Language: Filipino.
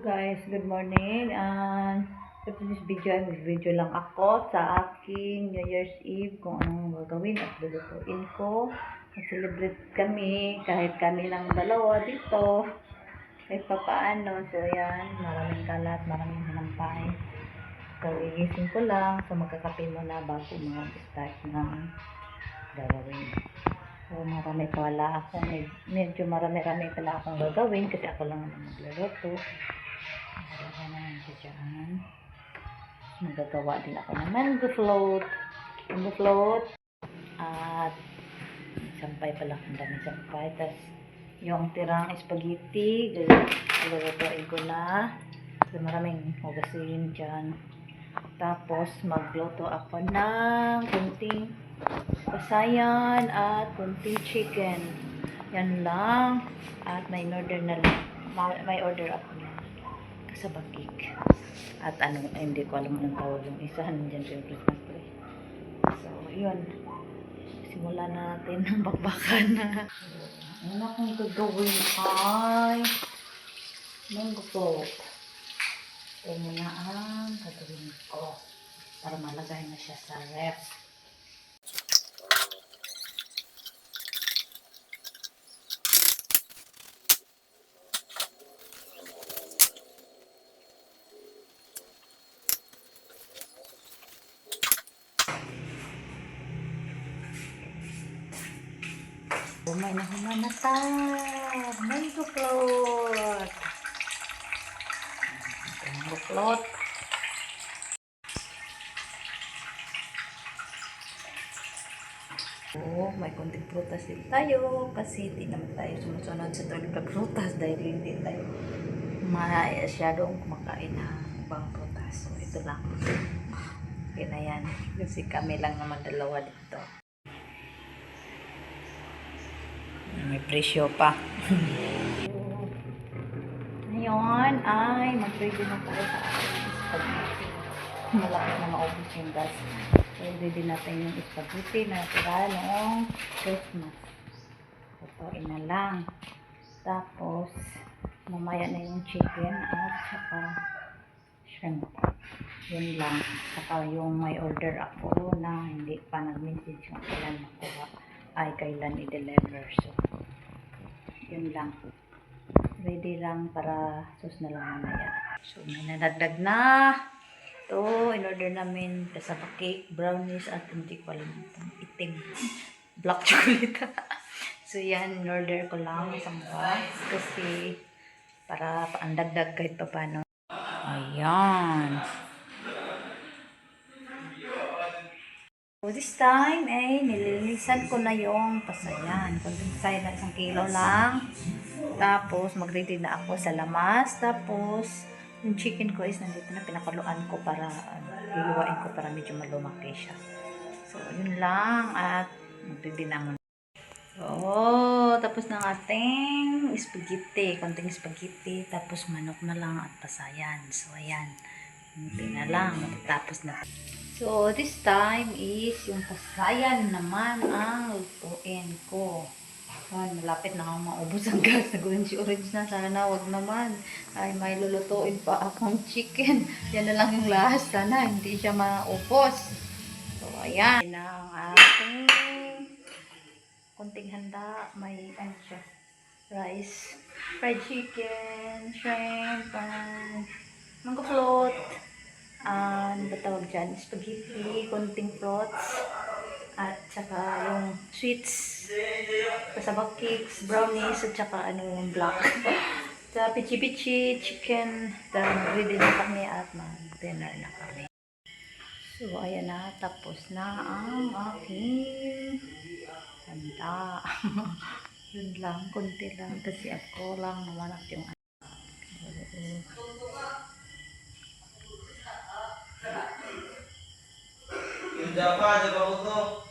Guys, good morning. For this video lang ako sa aking New Year's Eve kung anong gagawin at lulutuin ko. Mag-celebrate kami kahit kami lang dalawa dito. Kahit pa paano. So, yan. Maraming kalat, maraming hinampay. So, igising ko lang. So, magkakape muna bago mag-start ng gagawin. So, marami pala akong, medyo marami-rami pala akong gagawin kasi ako lang naman magluluto. Marami naman siya dyan. Magagawa din ako ng mango float. At sampay pala. Ang dami sampay. Tapos, yung tirang spaghetti, lulutuin ko na. So, maraming hugasin dyan. Tapos, magluto ako ng kunting pasayan at kunting chicken. Yan lang. At may order na lang. May order ako na kasabang cake. At hindi ko alam anong tawag yung isa. Nandiyan sa yung Christmas tree. So, yun. Simulan natin ang bakbakan na. Ano akong gagawin ay mango float. Ito muna ang gagawin ko para malagay na siya sa ref. Humay na mango float. Mango float. May konting prutas din tayo kasi hindi naman tayo sumusunod sa tuloy pag prutas dahil hindi tayo masyadong kumakain ng ibang prutas. So, ito lang. Okay na yan. Kasi kami lang naman dalawa dito. May presyo pa. Ngayon ay mag-ready na tayo sa ating spaghetti. Malapit na maubos yung gas. So, ready natin yung spaghetti na tira noong Christmas. Tutuin na lang. Tapos, mamaya na yung chicken at saka shrimp. Yun lang. Saka yung may order ako na hindi pa nag-message yung kailan makuha ay kailan i-deliver. So, yun lang. Ready lang para sus na lang mamaya. So, may nadagdag na. Ito, in-order namin kasaba cake, brownies, at hindi ko alam itong itim. Black chocolate. So, yan, in-order ko lang sa box kasi para paandagdag kahit pa paano. Ayan. So, this time, nililisan ko na yung pasayan. Kunting pasayan na 1 kilo lang. Tapos, mag-ready na ako sa lamas. Tapos, yung chicken ko is nandito na, pinakuluan ko para, hihiwain ko para medyo malumaki siya. So, yun lang. At, mag-ready na muna. So, tapos na ating spaghetti. Konting spaghetti. Tapos, manok na lang at pasayan. So, ayan. Hindi na lang. Matatapos na. So, this time is yung pasayan naman ang lutuin ko. Malapit na akong maubos ang gas. Nag-orange na. Sana wag naman. Ay, may lulutuin pa akong chicken. Yan na lang yung last. Sana hindi siya maubos. So, ayan. Yan ang ating konting handa. May siya, rice, fried chicken, shrimp, mango float, batawag dyan, spaghetti, konting fruits, at saka yung sweets, kasabang cakes, brownies, at saka yung black. Sa pichi-pichi, chicken, ready na kami at mag-dinner na kami. So, ayan na, tapos na ang aking handa. Yun lang, konti lang, kasi ako lang naman at yung Java, Java Uno.